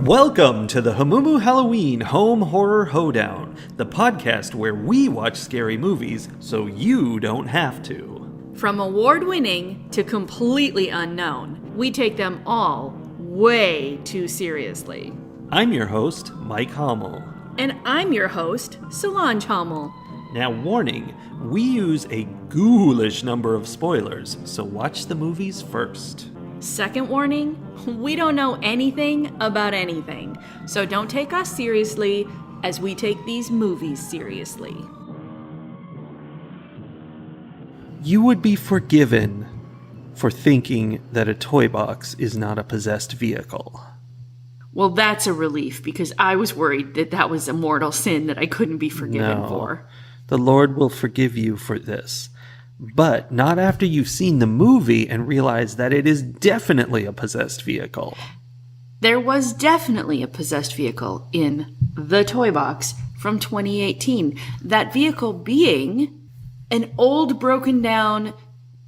Welcome to the Hamumu Halloween Home Horror Hoedown, the podcast where we watch scary movies so you don't have to. From award-winning to completely unknown, we take them all way too seriously. I'm your host, Mike Hummel. And I'm your host, Solange Hummel. Now, warning, we use a ghoulish number of spoilers, so watch the movies first. Second warning, we don't know anything about anything, so don't take us seriously as we take these movies seriously. You would be forgiven for thinking that a toy box is not a possessed vehicle. Well, that's a relief, because I was worried that that was a mortal sin that I couldn't be forgiven for. The Lord will forgive you for this. But not after you've seen the movie and realized that it is definitely a possessed vehicle. There was definitely a possessed vehicle in the Toybox from 2018. That vehicle being an old, broken down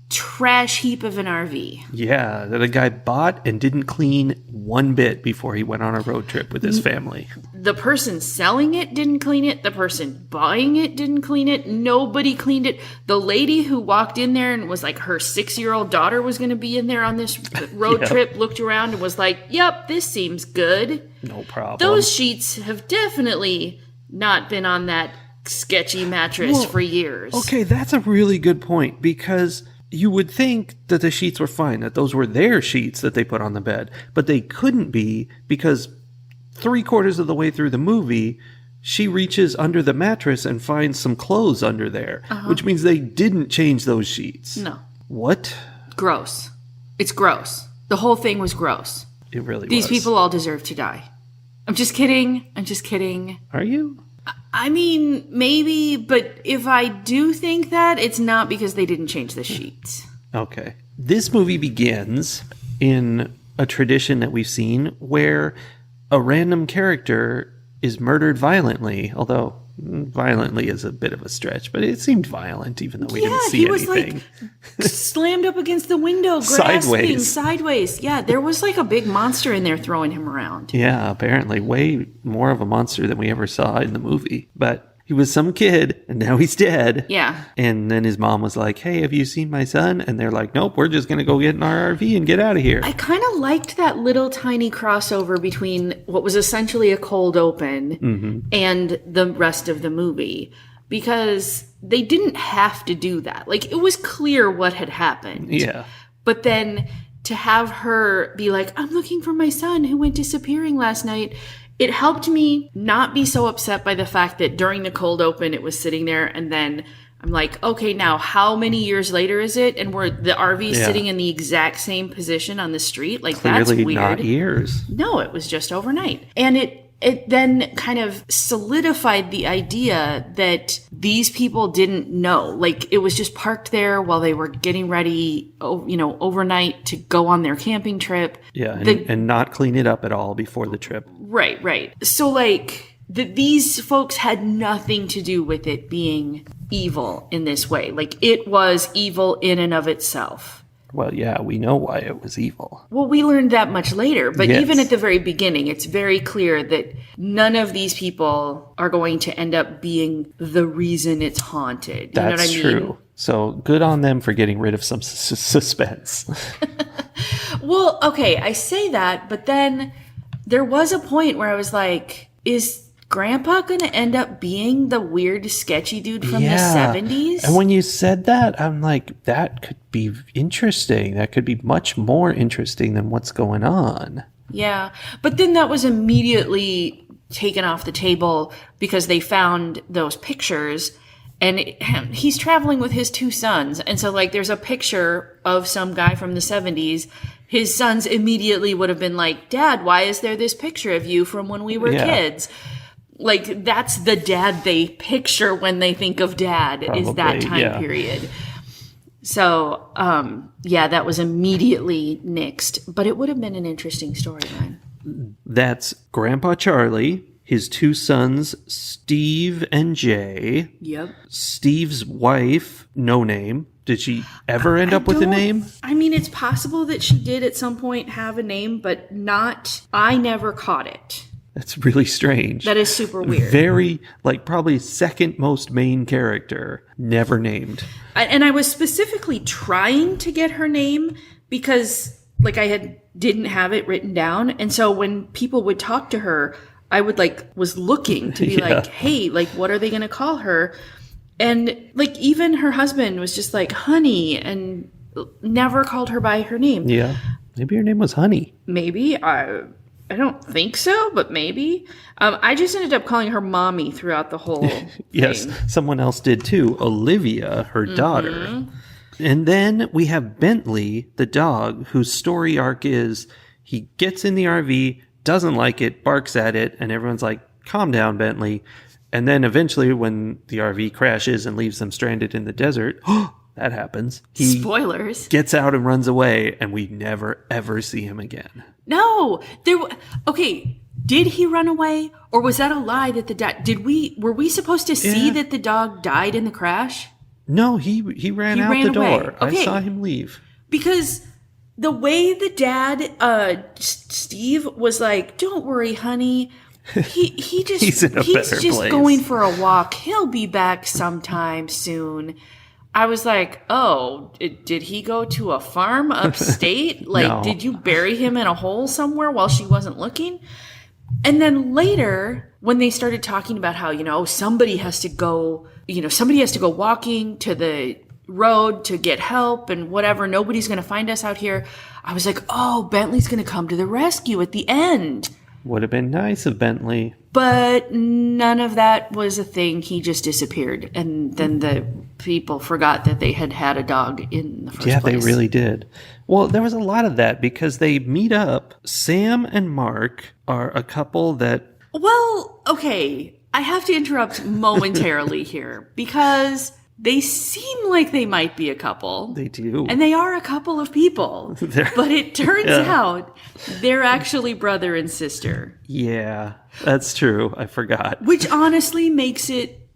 trash heap of an RV. Yeah, that a guy bought and didn't clean one bit before he went on a road trip with his family. The person selling it didn't clean it. The person buying it didn't clean it. Nobody cleaned it. The lady who walked in there and was like her 6-year-old daughter was going to be in there on this road trip, looked around and was like, yep, this seems good. No problem. Those sheets have definitely not been on that sketchy mattress for years. Okay, that's a really good point, because you would think that the sheets were fine, that those were their sheets that they put on the bed, but they couldn't be, because 3/4 of the way through the movie, she reaches under the mattress and finds some clothes under there, which means they didn't change those sheets. No. What? Gross. It's gross. The whole thing was gross. It really was. These people all deserve to die. I'm just kidding. Are you? I mean, maybe, but if I do think that, it's not because they didn't change the sheets. Okay. This movie begins in a tradition that we've seen where a random character is murdered violently, although violently is a bit of a stretch, but it seemed violent even though we didn't see anything. Yeah, he was like slammed up against the window, grasping sideways. Yeah, there was like a big monster in there throwing him around. Yeah, apparently way more of a monster than we ever saw in the movie. But he was some kid, and now he's dead. Yeah. And then his mom was like, hey, have you seen my son? And they're like, nope, we're just going to go get in our RV and get out of here. I kind of liked that little tiny crossover between what was essentially a cold open and the rest of the movie, because they didn't have to do that. Like, it was clear what had happened. Yeah. But then to have her be like, I'm looking for my son who went disappearing last night, it helped me not be so upset by the fact that during the cold open it was sitting there, and then I'm like, okay, now how many years later is it? And we're the RV sitting in the exact same position on the street? Like, clearly that's weird. Not years. No, it was just overnight. And it then kind of solidified the idea that these people didn't know. Like, it was just parked there while they were getting ready, overnight to go on their camping trip. Yeah, and not clean it up at all before the trip. Right. So, like, these folks had nothing to do with it being evil in this way. Like, it was evil in and of itself. Well, yeah, we know why it was evil. Well, we learned that much later, but even at the very beginning, it's very clear that none of these people are going to end up being the reason it's haunted. You know what I mean? That's true. So good on them for getting rid of some suspense. Well, okay, I say that, but then there was a point where I was like, is Grandpa going to end up being the weird, sketchy dude from the 70s? And when you said that, I'm like, that could be interesting. That could be much more interesting than what's going on. Yeah. But then that was immediately taken off the table because they found those pictures, and he's traveling with his 2 sons. And so, like, there's a picture of some guy from the 70s. His sons immediately would have been like, Dad, why is there this picture of you from when we were kids? Like, that's the dad they picture when they think of dad. Probably, is that time period. So, that was immediately nixed. But it would have been an interesting storyline. That's Grandpa Charlie, his 2 sons, Steve and Jay. Yep. Steve's wife, no name. Did she ever end up with a name? I mean, it's possible that she did at some point have a name, but I never caught it. That's really strange. That is super weird. Very, probably second most main character, never named. And I was specifically trying to get her name because, didn't have it written down. And so when people would talk to her, I would, was looking to be hey, what are they going to call her? And, even her husband was just honey, and never called her by her name. Yeah. Maybe her name was Honey. Maybe. I don't think so, but maybe. I just ended up calling her Mommy throughout the whole Yes, thing. someone else did too. Olivia, her daughter. And then we have Bentley, the dog, whose story arc is he gets in the RV, doesn't like it, barks at it, and everyone's like, calm down, Bentley. And then eventually when the RV crashes and leaves them stranded in the desert, that happens. He Spoilers. gets out and runs away, and we never, ever see him again. No, okay. Did he run away, or was that a lie that the dog? Were we supposed to see that the dog died in the crash? No, he ran out the door. Okay. I saw him leave. Because the way the dad, Steve, was like, "Don't worry, honey." He just He's in a better place. Going for a walk. He'll be back sometime soon. I was like, oh, did he go to a farm upstate? No. Did you bury him in a hole somewhere while she wasn't looking? And then later, when they started talking about how, somebody has to go walking to the road to get help and whatever, nobody's going to find us out here. I was like, oh, Bentley's going to come to the rescue at the end. Would have been nice of Bentley. But none of that was a thing. He just disappeared. And then the people forgot that they had a dog in the first place. Yeah, they really did. Well, there was a lot of that because they meet up. Sam and Mark are a couple that... Well, okay. I have to interrupt momentarily here because they seem like they might be a couple. They do. And they are a couple of people. But it turns out they're actually brother and sister. Yeah, that's true. I forgot. Which honestly makes it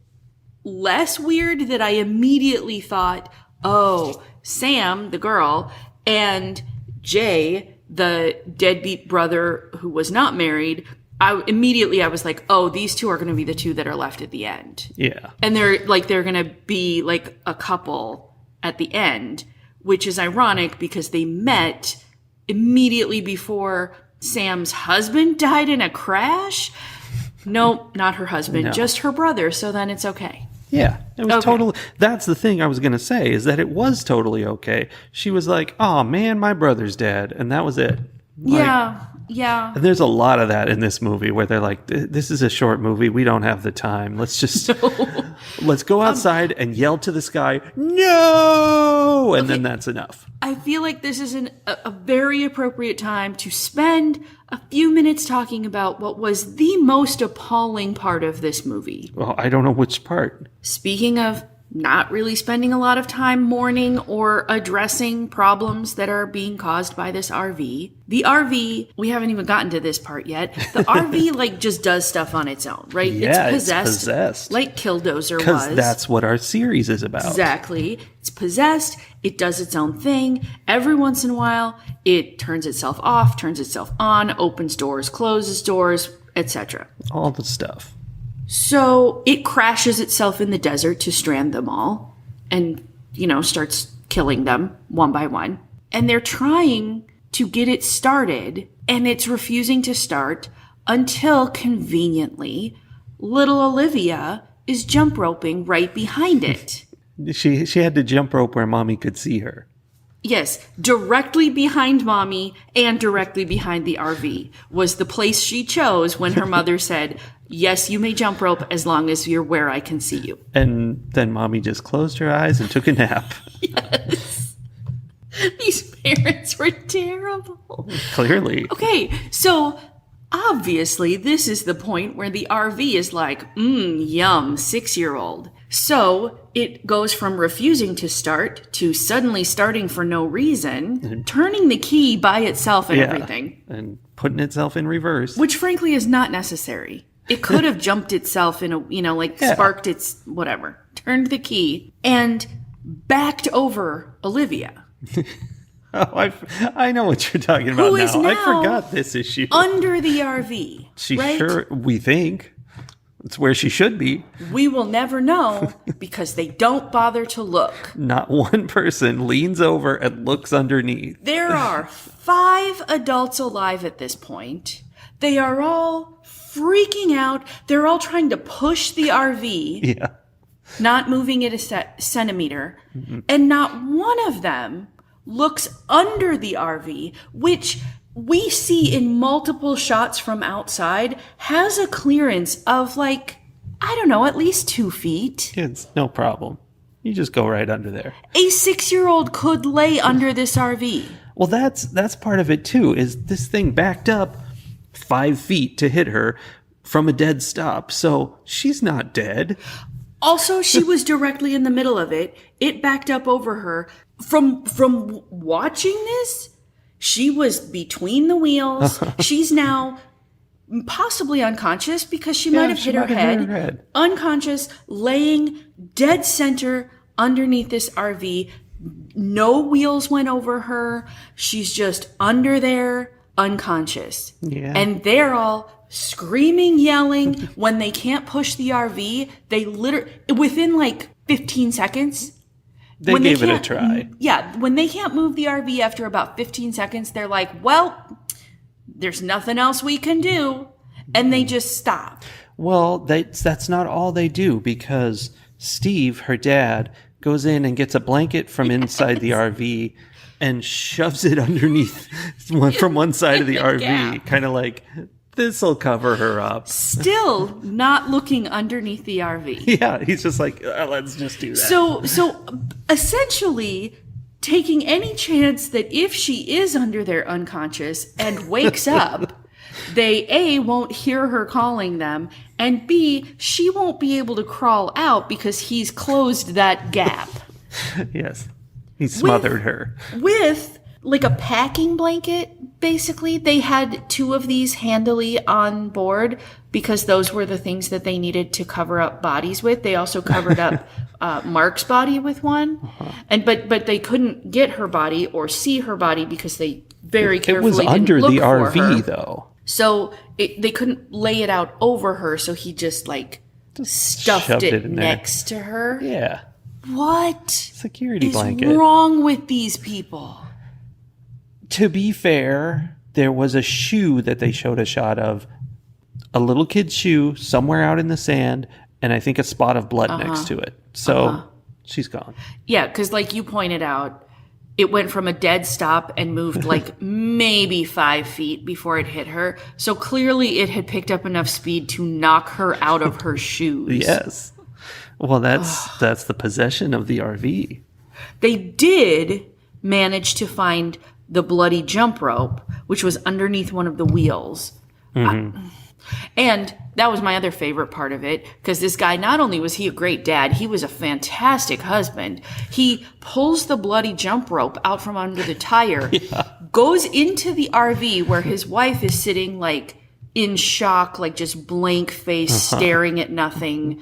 less weird that I immediately thought, oh, Sam, the girl, and Jay, the deadbeat brother who was not married, I was like, oh, these two are going to be the two that are left at the end. Yeah. And they're going to be a couple at the end, which is ironic because they met immediately before Sam's husband died in a crash. Nope, not her husband, just her brother. So then it's okay. Yeah, it was totally... That's the thing I was going to say, is that it was totally okay. She was like, oh man, my brother's dead. And that was it. Yeah. And there's a lot of that in this movie where they're like, this is a short movie. We don't have the time. Let's just... Let's go outside and yell to the sky, no! And then that's enough. I feel like this is a very appropriate time to spend a few minutes talking about what was the most appalling part of this movie. Well, I don't know which part. Speaking of not really spending a lot of time mourning or addressing problems that are being caused by this RV. The RV, we haven't even gotten to this part yet. The RV just does stuff on its own, right? Yeah, it's possessed. Like Killdozer was. Because that's what our series is about. Exactly. It's possessed. It does its own thing. Every once in a while, it turns itself off, turns itself on, opens doors, closes doors, etc. All the stuff. So it crashes itself in the desert to strand them all and, starts killing them one by one. And they're trying to get it started, and it's refusing to start until, conveniently, little Olivia is jump roping right behind it. She had to jump rope where Mommy could see her. Yes, directly behind Mommy and directly behind the RV was the place she chose when her mother said, yes, you may jump rope as long as you're where I can see you. And then Mommy just closed her eyes and took a nap. Yes. These parents were terrible. Clearly. Okay, so obviously this is the point where the RV is like, yum, 6-year-old. So it goes from refusing to start to suddenly starting for no reason, turning the key by itself and everything. And putting itself in reverse. Which frankly is not necessary. It could have jumped itself in a, sparked its whatever, turned the key. And backed over Olivia. Oh, I know what you're talking about Who is now. I now forgot this issue. Under the RV. Right? We think. It's where she should be. We will never know because they don't bother to look. Not one person leans over and looks underneath. There are 5 adults alive at this point. They are all freaking out. They're all trying to push the RV, Yeah. not moving it a centimeter. Mm-hmm. And not one of them looks under the RV, which we see in multiple shots from outside, has a clearance of like, I don't know, at least 2 feet. It's no problem. You just go right under there. A 6-year-old could lay under this RV. Well, that's part of it too, is this thing backed up 5 feet to hit her from a dead stop. So she's not dead. Also, she was directly in the middle of it. It backed up over her. From watching this, she was between the wheels. She's now possibly unconscious because she might have hit her head. Unconscious, laying dead center underneath this RV. No wheels went over her. She's just under there, unconscious. Yeah. And they're all screaming, yelling. When they can't push the RV, they literally, within like 15 seconds, they gave it a try. Yeah, when they can't move the RV after about 15 seconds, they're like, well, there's nothing else we can do. And they just stop. Well, that's not all they do, because Steve, her dad, goes in and gets a blanket from inside the RV and shoves it underneath from one side of the RV, kind of like, this'll cover her up. Still not looking underneath the RV. Yeah, he's just like, let's just do that. So essentially taking any chance that if she is under there unconscious and wakes up, they A, won't hear her calling them, and B, she won't be able to crawl out because he's closed that gap. Yes, he smothered her. With like a packing blanket, basically. They had 2 of these handily on board because those were the things that they needed to cover up bodies with. They also covered up Mark's body with one. And but they couldn't get her body or see her body because they very carefully didn't look for her. It was under the RV, though. So they couldn't lay it out over her, so he just stuffed it next to her. Yeah. What security blanket is wrong with these people? To be fair, there was a shoe that they showed a shot of, a little kid's shoe somewhere out in the sand, and I think a spot of blood next to it. So she's gone. Yeah, because like you pointed out, it went from a dead stop and moved like maybe 5 feet before it hit her. So clearly it had picked up enough speed to knock her out of her shoes. Yes. Well, that's the possession of the RV. They did manage to find the bloody jump rope, which was underneath one of the wheels. Mm-hmm. And that was my other favorite part of it, because this guy, not only was he a great dad, he was a fantastic husband. He pulls the bloody jump rope out from under the tire, goes into the RV where his wife is sitting like in shock, like just blank face, staring at nothing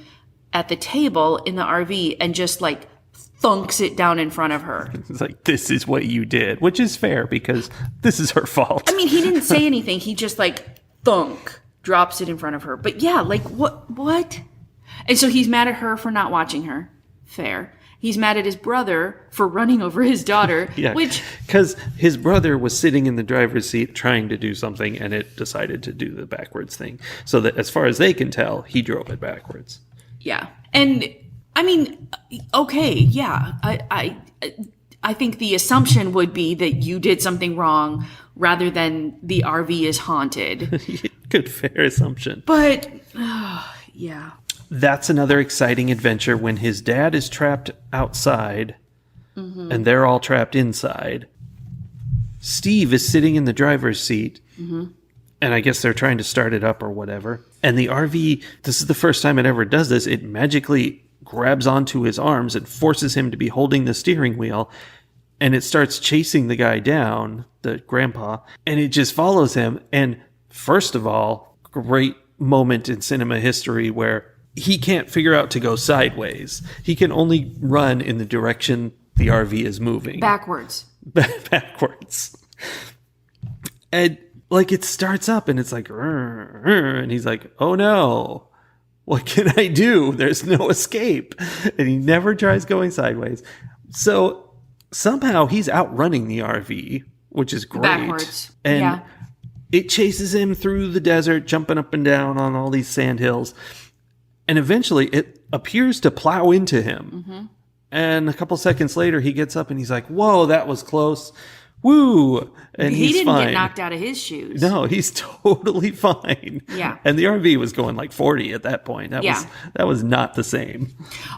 at the table in the RV, and just like thunks it down in front of her. It's like, this is what you did, which is fair because this is her fault. I mean, he didn't say anything. He just like thunk, drops it in front of her. But yeah, like what? And so he's mad at her for not watching her. Fair. He's mad at his brother for running over his daughter. Yeah, which, because his brother was sitting in the driver's seat trying to do something, and it decided to do the backwards thing. So that as far as they can tell, he drove it backwards. Yeah. And I mean, okay, yeah. I think the assumption would be that you did something wrong rather than the RV is haunted. Good, fair assumption. But, yeah. That's another exciting adventure when his dad is trapped outside and they're all trapped inside. Steve is sitting in the driver's seat, and I guess they're trying to start it up or whatever. And the RV, this is the first time it ever does this, it magically grabs onto his arms and forces him to be holding the steering wheel, and it starts chasing the guy down, the grandpa, and it just follows him. And first of all, great moment in cinema history where he can't figure out to go sideways. He can only run in the direction the RV is moving. Backwards. Backwards. And like it starts up and it's like, and he's like, oh no, what can I do? There's no escape. And he never tries going sideways. So somehow he's outrunning the RV, which is great. Backwards. And it chases him through the desert, jumping up and down on all these sand hills. And eventually it appears to plow into him. Mm-hmm. And a couple seconds later, he gets up and he's like, whoa, that was close. Woo! And he didn't fine. get knocked out of his shoes. No, he's totally fine. Yeah. And the RV was going like 40 at that point. That was not the same.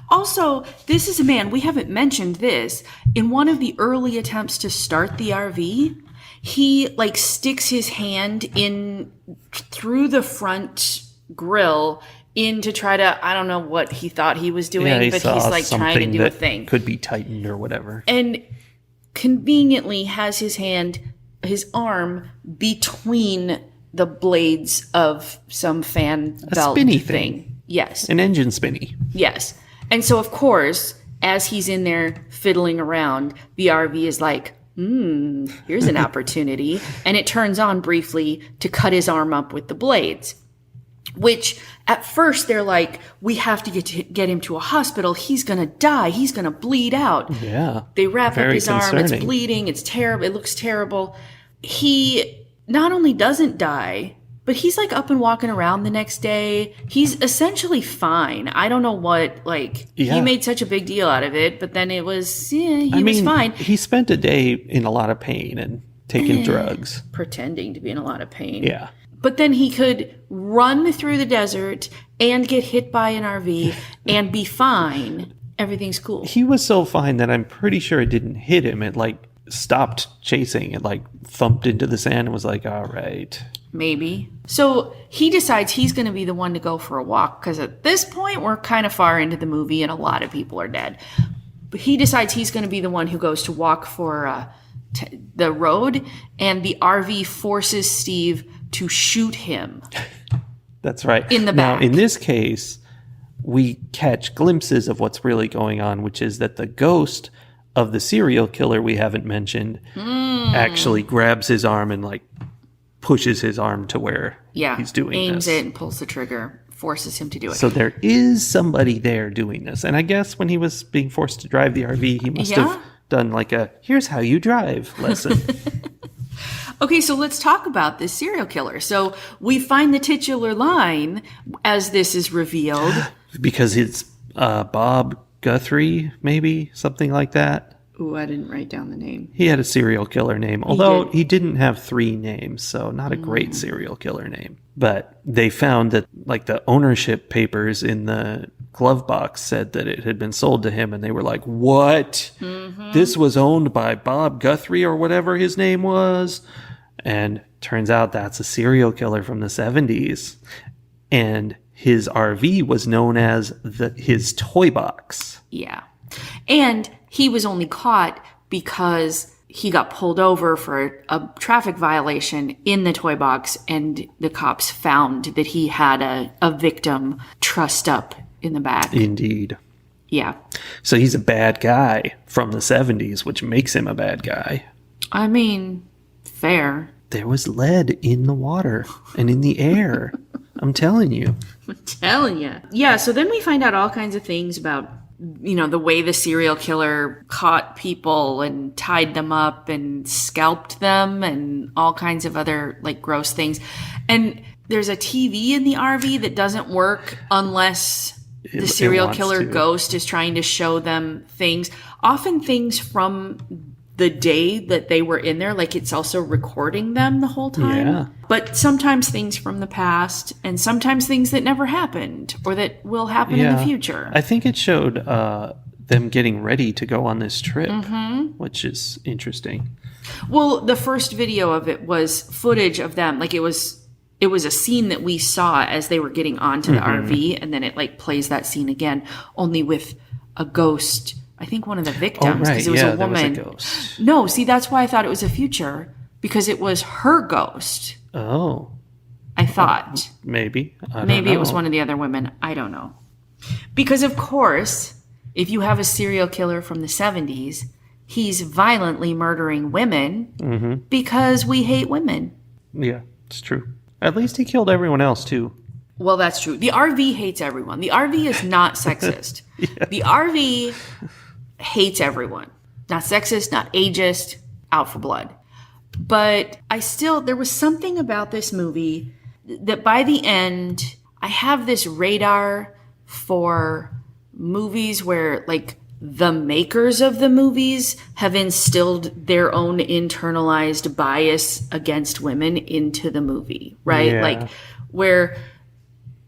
Also, this is a man, we haven't mentioned this. In one of the early attempts to start the RV, he like sticks his hand in through the front grill in to try to, I don't know what he thought he was doing, but he's like trying to do a thing. Could be tightened or whatever. And conveniently has his arm between the blades of some fan belt spinny thing. Yes. An engine spinny. Yes. And so, of course, as he's in there fiddling around, the RV is like, here's an opportunity. And it turns on briefly to cut his arm up with the blades. Which, at first, they're like, we have to get him to a hospital. He's going to die. He's going to bleed out. Yeah. They wrap up his arm. concerning. It's bleeding. It's terrible. It looks terrible. He not only doesn't die, but he's like up and walking around the next day. He's essentially fine. I don't know what, he made such a big deal out of it, but then it was, he was fine. He spent a day in a lot of pain and taking drugs. Pretending to be in a lot of pain. Yeah. But then he could run through the desert and get hit by an RV and be fine. Everything's cool. He was so fine that I'm pretty sure it didn't hit him. It stopped chasing. It thumped into the sand and was like, all right. Maybe. So he decides he's going to be the one to go for a walk because at this point we're kind of far into the movie and a lot of people are dead. But he decides he's going to be the one who goes to walk for the road, and the RV forces Steve to shoot him. That's right. In the back. Now, in this case, we catch glimpses of what's really going on, which is that the ghost of the serial killer we haven't mentioned actually grabs his arm and pushes his arm to where he's doing aims this. it and pulls the trigger, forces him to do it. So there is somebody there doing this. And I guess when he was being forced to drive the RV, he must have done a here's how you drive lesson. Okay, so let's talk about this serial killer. So we find the titular line as this is revealed. Because it's Bob Guthrie, maybe, something like that. Ooh, I didn't write down the name. He had a serial killer name, although he didn't have 3 names, so not a great serial killer name. But they found that the ownership papers in the glove box said that it had been sold to him, and they were like, what? Mm-hmm. This was owned by Bob Guthrie or whatever his name was. And turns out that's a serial killer from the 70s. And his RV was known as his Toybox. Yeah. And he was only caught because he got pulled over for a traffic violation in the Toybox, and the cops found that he had a victim trussed up in the back. Indeed. Yeah. So he's a bad guy from the 70s, which makes him a bad guy. I mean, fair. There was lead in the water and in the air. I'm telling you. I'm telling you. Yeah, so then we find out all kinds of things about, the way the serial killer caught people and tied them up and scalped them and all kinds of other gross things. And there's a TV in the RV that doesn't work unless the serial killer ghost is trying to show them things. Often things from the day that they were in there, it's also recording them the whole time. Yeah. But sometimes things from the past, and sometimes things that never happened or that will happen in the future. I think it showed them getting ready to go on this trip, which is interesting. Well, the first video of it was footage of them. It was a scene that we saw as they were getting onto the RV, and then it plays that scene again, only with a ghost. I think one of the victims, because it was a woman. There was a ghost. No, see, that's why I thought it was a future, because it was her ghost. Oh. I thought. Maybe. I don't Maybe know. it was one of the other women. I don't know. Because, of course, if you have a serial killer from the 70s, he's violently murdering women because we hate women. Yeah, it's true. At least he killed everyone else, too. Well, that's true. The RV hates everyone. The RV is not sexist. The RV hates everyone. Not sexist, not ageist, out for blood. But there was something about this movie that by the end, I have this radar for movies where, like, the makers of the movies have instilled their own internalized bias against women into the movie, right? Yeah. Like, where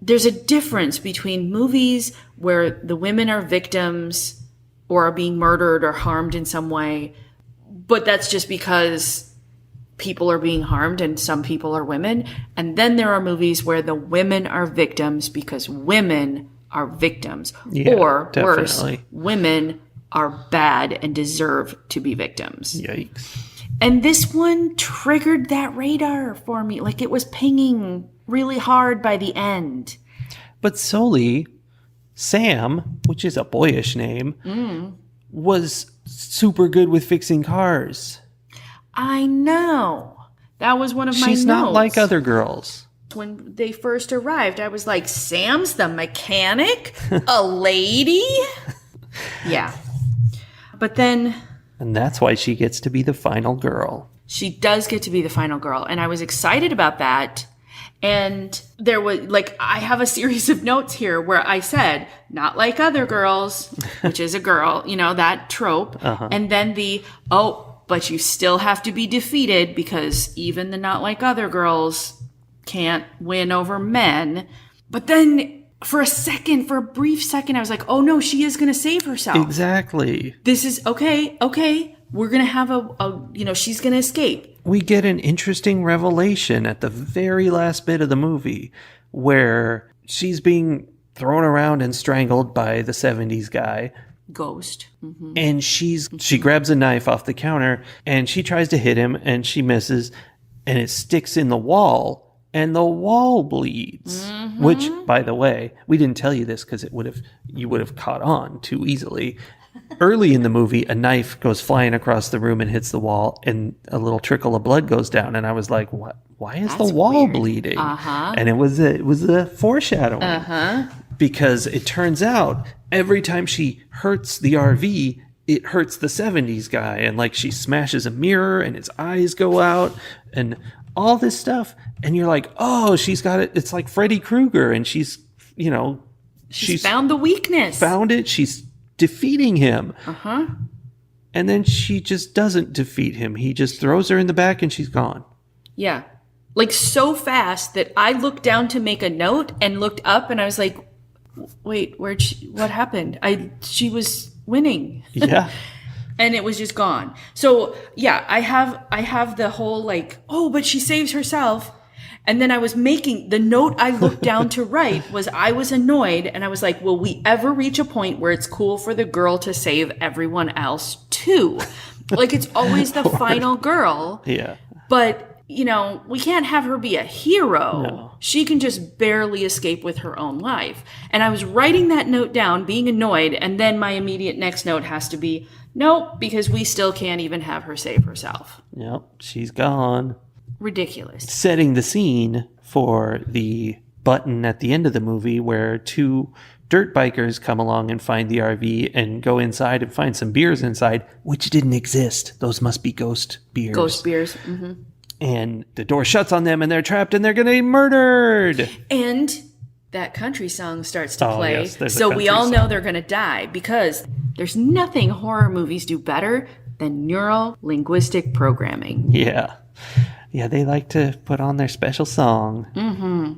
there's a difference between movies where the women are victims or are being murdered or harmed in some way, but that's just because people are being harmed and some people are women. And then there are movies where the women are victims because women are victims. Yeah, or definitely. worse, women are bad and deserve to be victims. Yikes. And this one triggered that radar for me. Like, it was pinging really hard by the end. But solely, Sam, which is a boyish name, was super good with fixing cars. I know. That was one of my notes. She's not like other girls. When they first arrived, I was like, Sam's the mechanic? A lady? Yeah. But then And that's why she gets to be the final girl. she does get to be the final girl. And I was excited about that. And there was, like, I have a series of notes here where I said, not like other girls, which is a girl, you know, that trope. And then but you still have to be defeated because even the not like other girls can't win over men. But then for a brief second, I was like, oh no, she is going to save herself. Exactly. This is okay. We're going to have she's going to escape. We get an interesting revelation at the very last bit of the movie where she's being thrown around and strangled by the 70s guy. Ghost. And she grabs a knife off the counter and she tries to hit him and she misses and it sticks in the wall and the wall bleeds. Which, by the way, we didn't tell you this because you would have caught on too easily. Early in the movie, a knife goes flying across the room and hits the wall, and a little trickle of blood goes down. And I was like, "What? Why is the wall bleeding?" And it was a foreshadowing because it turns out every time she hurts the RV, it hurts the 70s guy, and like she smashes a mirror and his eyes go out and all this stuff. And you're like, "Oh, she's got it. It's like Freddy Krueger, and she's Found the weakness. Found it. She's defeating him." And then she just doesn't defeat him. He just throws her in the back and she's gone. Yeah. Like so fast that I looked down to make a note and looked up and I was like, wait, what happened? She was winning. Yeah. And it was just gone. So yeah, I have the whole like, oh, but she saves herself. And then I was making the note I looked down to write was I was annoyed and I was like, will we ever reach a point where it's cool for the girl to save everyone else too? Like it's always the final girl. Yeah. But, we can't have her be a hero. No. She can just barely escape with her own life. And I was writing that note down, being annoyed, and then my immediate next note has to be, nope, because we still can't even have her save herself. Yep. She's gone. Ridiculous. Setting the scene for the button at the end of the movie where two dirt bikers come along and find the RV and go inside and find some beers inside, which didn't exist. Those must be ghost beers. Ghost beers. And the door shuts on them and they're trapped and they're going to be murdered. And that country song starts to play. Yes, there's a so we all country know song. they're going to die because there's nothing horror movies do better than neuro-linguistic programming. Yeah. Yeah, they like to put on their special song,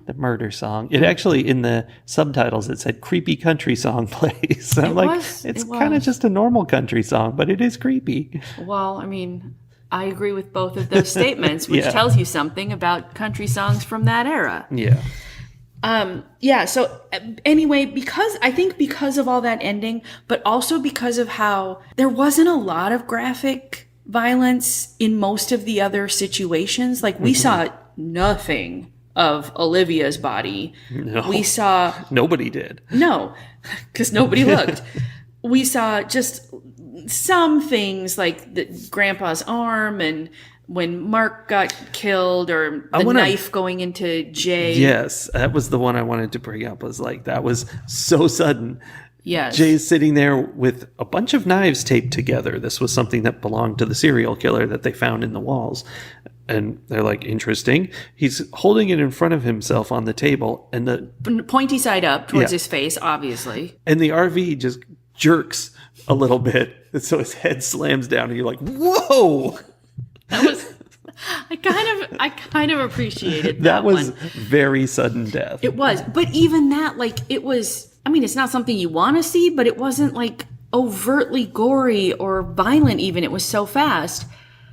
the murder song. It actually, in the subtitles, it said creepy country song plays. So I'm like, it's kind of just a normal country song, but it is creepy. Well, I mean, I agree with both of those statements, which Yeah. tells you something about country songs from that era. Yeah. So anyway, because of all that ending, but also because of how there wasn't a lot of graphic violence in most of the other situations. Like we saw nothing of Olivia's body. No. We saw... Nobody did. No, because nobody looked. We saw just some things like the grandpa's arm and when Mark got killed or the knife going into Jay. Yes, that was the one I wanted to bring up. Was like, that was so sudden. Yes. Jay's sitting there with a bunch of knives taped together. This was something that belonged to the serial killer that they found in the walls. And they're like, interesting. He's holding it in front of himself on the table, and the pointy side up towards his face, obviously. And the RV just jerks a little bit, and so his head slams down, and you're like, "Whoa!" That was. I kind of appreciated that. That was one. very sudden death. It was, but even that, like, it was. I mean, it's not something you want to see, but it wasn't like overtly gory or violent. Even it was so fast.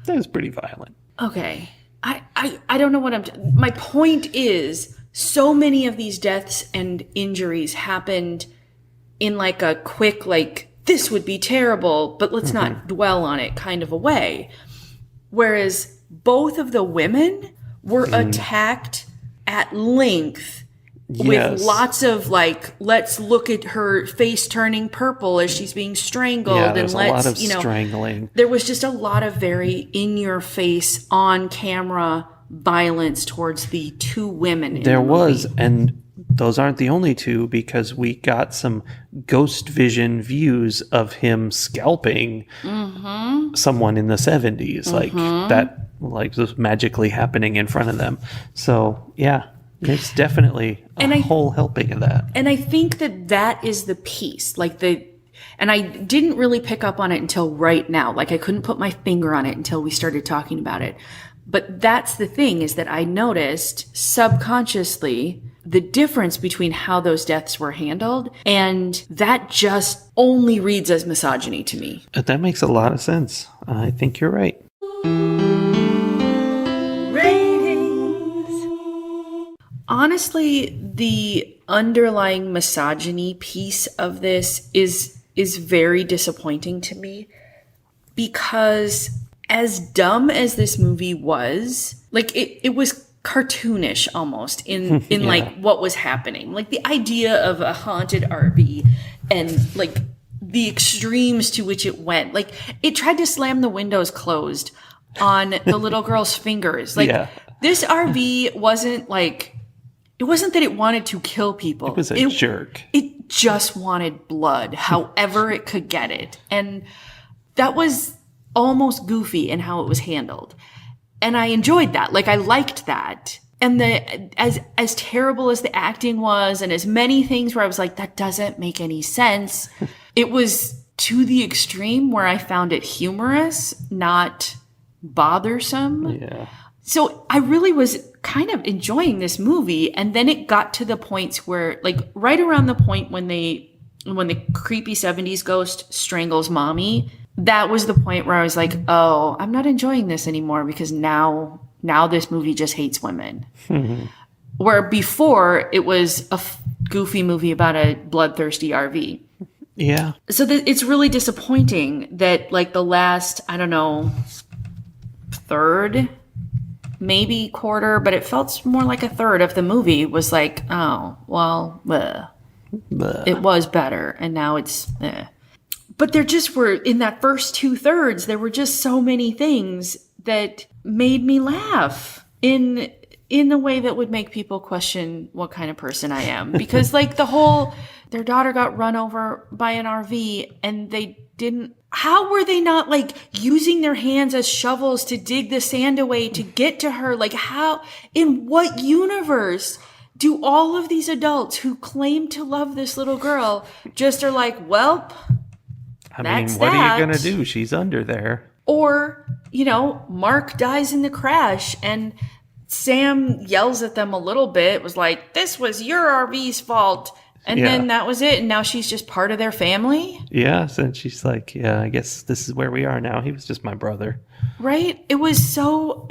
That was pretty violent. Okay. I don't know what my point is, so many of these deaths and injuries happened in like a quick, like, this would be terrible, but let's not dwell on it kind of a way. Whereas both of the women were attacked at length with lots of like, let's look at her face turning purple as she's being strangled. Yeah, and there's let's, a lot of strangling. There was just a lot of very in your face, on camera violence towards the two women. In There the was, movie. and those aren't the only two, because we got some ghost vision views of him scalping someone in the 70s. Like that, like was magically happening in front of them. So yeah. It's definitely a whole helping of that. And I think that is the piece. And I didn't really pick up on it until right now. Like, I couldn't put my finger on it until we started talking about it. But that's the thing, is that I noticed subconsciously the difference between how those deaths were handled. And that just only reads as misogyny to me. That makes a lot of sense. I think you're right. Honestly, the underlying misogyny piece of this is very disappointing to me, because as dumb as this movie was, like it was cartoonish almost in like what was happening. Like the idea of a haunted RV and like the extremes to which it went. Like it tried to slam the windows closed on the little girl's fingers. Like this RV wasn't like, it wasn't that it wanted to kill people. It was a jerk. It just wanted blood, however it could get it. And that was almost goofy in how it was handled. And I enjoyed that. Like, I liked that. And as terrible as the acting was, and as many things where I was like, that doesn't make any sense, it was to the extreme where I found it humorous, not bothersome. Yeah. So I really was kind of enjoying this movie. And then it got to the points where, like, right around the point when the creepy 70s ghost strangles mommy, that was the point where I was like, oh, I'm not enjoying this anymore, because now this movie just hates women. Where before it was a goofy movie about a bloodthirsty RV. Yeah. So it's really disappointing that, like, the last, I don't know, third, maybe quarter, but it felt more like a third of the movie was like, oh, well, bleh. It was better, and now it's But there just were, in that first 2/3, there were just so many things that made me laugh in the way that would make people question what kind of person I am. Because, like, their daughter got run over by an RV, and how were they not, like, using their hands as shovels to dig the sand away to get to her? Like, how, in what universe do all of these adults who claim to love this little girl just are like, welp, I mean, what are you going to do? She's under there. Or, Mark dies in the crash, and Sam yells at them a little bit, was like, this was your RV's fault. And then that was it. And now she's just part of their family. Yeah. So she's like, yeah, I guess this is where we are now. He was just my brother. Right? It was so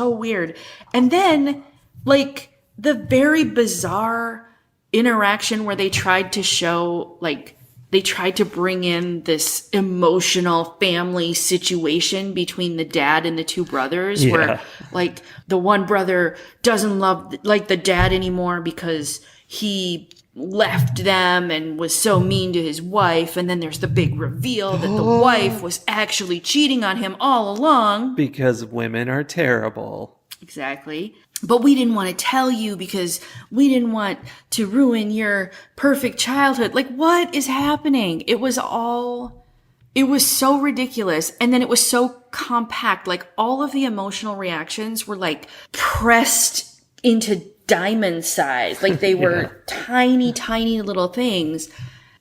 weird. And then, like, the very bizarre interaction where they tried to show, like, they tried to bring in this emotional family situation between the dad and the two brothers where like the one brother doesn't love like the dad anymore because he left them and was so mean to his wife. And then there's the big reveal that the wife was actually cheating on him all along. Because women are terrible. Exactly. But we didn't want to tell you because we didn't want to ruin your perfect childhood. Like, what is happening? It was so ridiculous. And then it was so compact. Like, all of the emotional reactions were like pressed into diamond size. Like, they were tiny, tiny little things.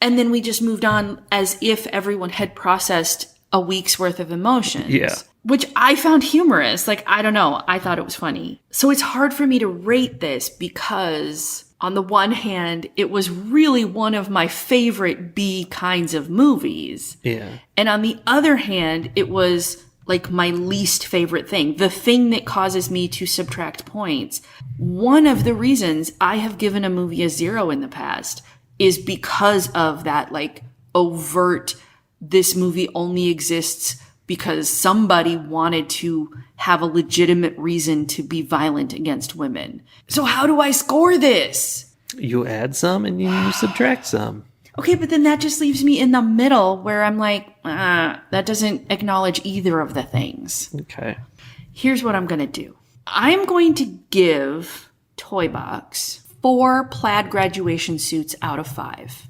And then we just moved on as if everyone had processed a week's worth of emotions. Yeah. Which I found humorous. Like, I don't know. I thought it was funny. So it's hard for me to rate this because on the one hand, it was really one of my favorite B kinds of movies. Yeah. And on the other hand, it was like my least favorite thing. The thing that causes me to subtract points. One of the reasons I have given a movie a 0 in the past is because of that, like, overt, this movie only exists because somebody wanted to have a legitimate reason to be violent against women. So how do I score this? You add some and you subtract some. Okay, but then that just leaves me in the middle where I'm like, that doesn't acknowledge either of the things. Okay. Here's what I'm going to do. I'm going to give Toybox 4 plaid graduation suits out of 5.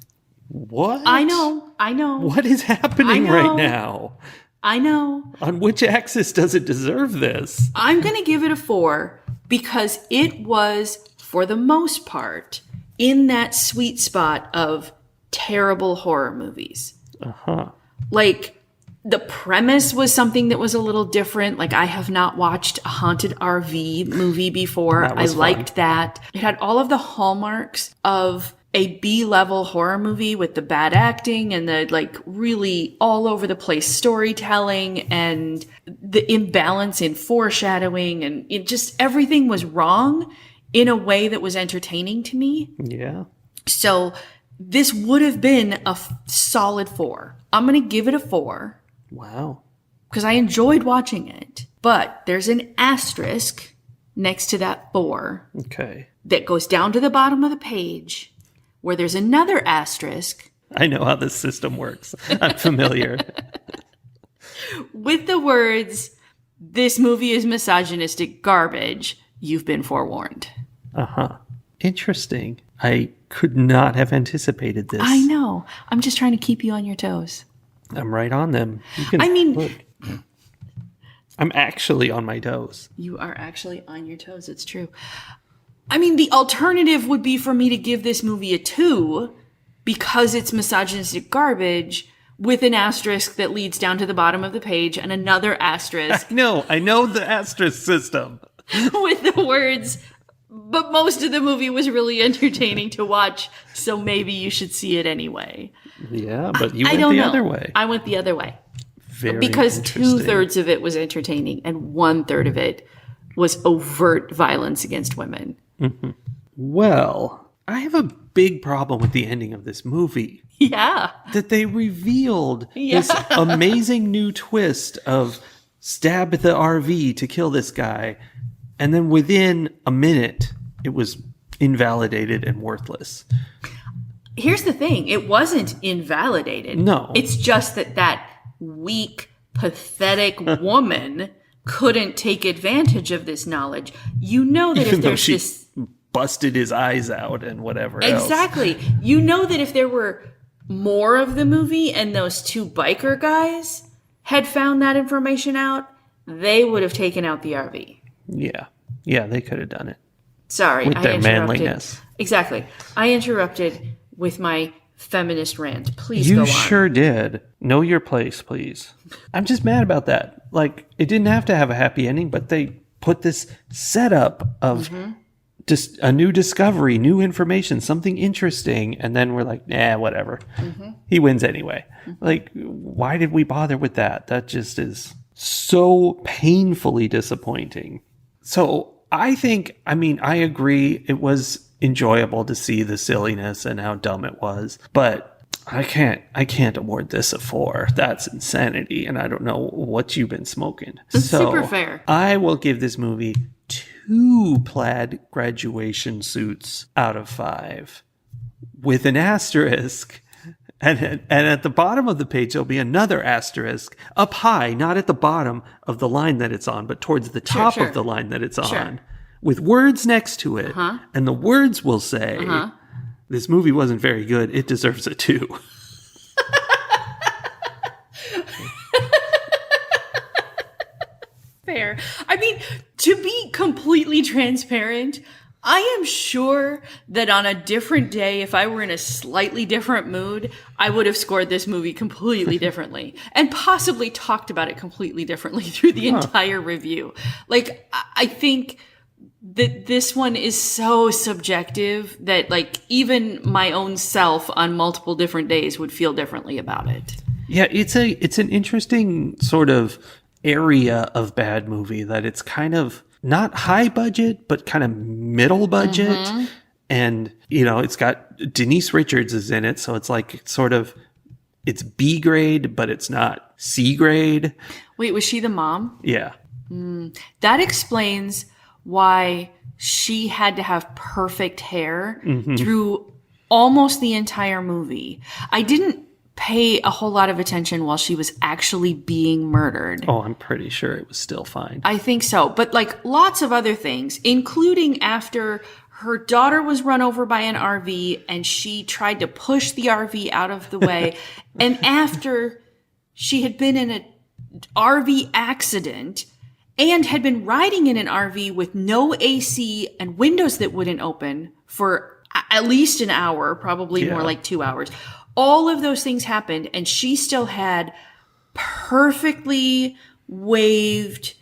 What? I know. What is happening right now? I know. On which axis does it deserve this? I'm going to give it a 4 because it was, for the most part, in that sweet spot of terrible horror movies. Uh-huh. Like, the premise was something that was a little different. Like, I have not watched a haunted RV movie before. I liked that. It had all of the hallmarks of a B-level horror movie with the bad acting and the, like, really all over the place storytelling and the imbalance in foreshadowing, and it just, everything was wrong in a way that was entertaining to me. Yeah. So this would have been a solid 4. I'm going to give it a 4. Wow. Because I enjoyed watching it. But there's an asterisk next to that 4. Okay. That goes down to the bottom of the page, where there's another asterisk. I know how this system works. I'm familiar. With the words, "This movie is misogynistic garbage. You've been forewarned." Uh-huh. Interesting. I could not have anticipated this. I know. I'm just trying to keep you on your toes. I'm right on them. Look. I'm actually on my toes. You are actually on your toes. It's true. I mean, the alternative would be for me to give this movie a 2 because it's misogynistic garbage, with an asterisk that leads down to the bottom of the page and another asterisk. I know the asterisk system. With the words, "But most of the movie was really entertaining to watch, so maybe you should see it anyway." Yeah, but you went the other way. I went the other way. Very because interesting. 2/3 of it was entertaining and 1/3 of it was overt violence against women. Mm-hmm. Well, I have a big problem with the ending of this movie. Yeah. That they revealed this amazing new twist of stab the RV to kill this guy. And then within a minute, it was invalidated and worthless. Here's the thing. It wasn't invalidated. No. It's just that weak, pathetic woman couldn't take advantage of this knowledge. You know that Even if though there's she this... busted his eyes out and whatever else. Exactly. You know that if there were more of the movie and those 2 biker guys had found that information out, they would have taken out the RV. Yeah. Yeah, they could have done it. Sorry, with their manliness. Exactly. I interrupted with my feminist rant. Please you go on. You sure did. Know your place, please. I'm just mad about that. Like, it didn't have to have a happy ending, but they put this setup of just a new discovery, new information, something interesting, and then we're like, whatever. He wins anyway. Like, why did we bother with that? That just is so painfully disappointing. So I agree it was enjoyable to see the silliness and how dumb it was, but I can't award this a 4. That's insanity, and I don't know what you've been smoking. It's super fair. I will give this movie 2 plaid graduation suits out of 5, with an asterisk. And at the bottom of the page, there'll be another asterisk up high, not at the bottom of the line that it's on, but towards the top of the line that it's on, with words next to it. And the words will say, this movie wasn't very good. It deserves a 2. Fair. I mean, to be completely transparent, I am sure that on a different day, if I were in a slightly different mood, I would have scored this movie completely differently and possibly talked about it completely differently through the entire review. Like, I think that this one is so subjective that, like, even my own self on multiple different days would feel differently about it. Yeah, it's an interesting sort of area of bad movie that it's kind of not high budget, but kind of middle budget. And, you know, it's got Denise Richards is in it. So it's like sort of, it's B grade, but it's not C grade. Wait, was she the mom? Yeah. That explains why she had to have perfect hair through almost the entire movie. I didn't pay a whole lot of attention while she was actually being murdered. Oh, I'm pretty sure it was still fine. I think so. But like lots of other things, including after her daughter was run over by an RV and she tried to push the RV out of the way. And after she had been in an RV accident and had been riding in an RV with no AC and windows that wouldn't open for at least an hour, probably more like 2 hours. All of those things happened, and she still had perfectly waved,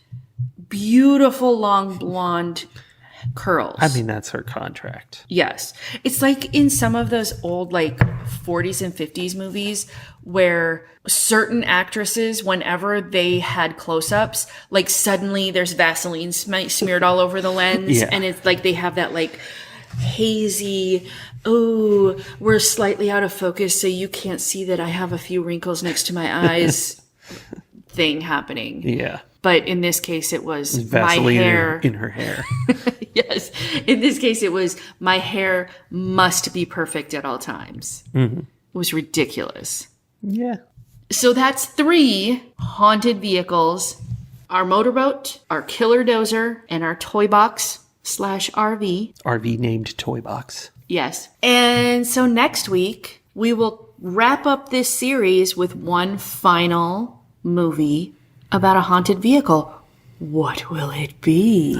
beautiful, long blonde curls. I mean, that's her contract. Yes. It's like in some of those old, like, 40s and 50s movies where certain actresses, whenever they had close-ups, like, suddenly there's Vaseline smeared all over the lens, and it's like they have that, like, hazy, oh, we're slightly out of focus, so you can't see that I have a few wrinkles next to my eyes thing happening. Yeah. But in this case, it was Vaseline my hair. in her hair. Yes. In this case, it was my hair must be perfect at all times. It was ridiculous. Yeah. So that's 3 haunted vehicles. Our motorboat, our killer dozer, and our Toybox / RV. RV named Toybox. Yes. And so next week, we will wrap up this series with one final movie about a haunted vehicle. What will it be?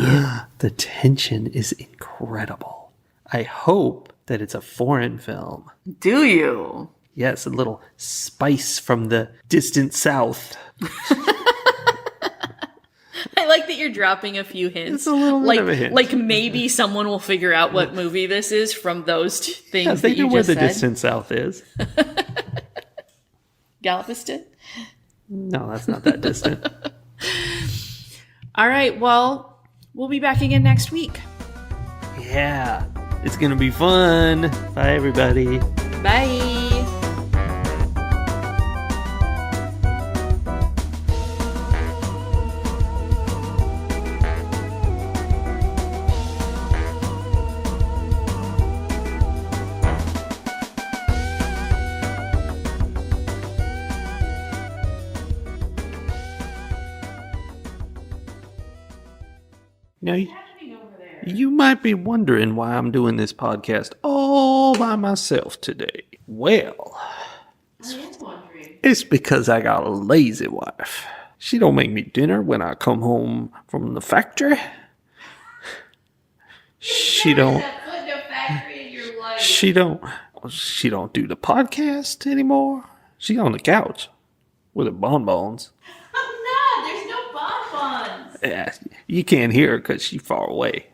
The tension is incredible. I hope that it's a foreign film. Do you? Yes, a little spice from the distant south. I like that you're dropping a few hints. It's a little bit of a hint. Like maybe someone will figure out what movie this is from those things Yeah, they that you know where just the said. distant south is. Galveston? No, that's not that distant. All right, well, we'll be back again next week. Yeah, it's going to be fun. Bye, everybody. Bye. Now, you might be wondering why I'm doing this podcast all by myself today. Well, it's because I got a lazy wife. She don't make me dinner when I come home from the factory. She don't do the podcast anymore. She on the couch with her bonbons. Oh, no, there's no bonbons. Yeah, you can't hear her because she's far away.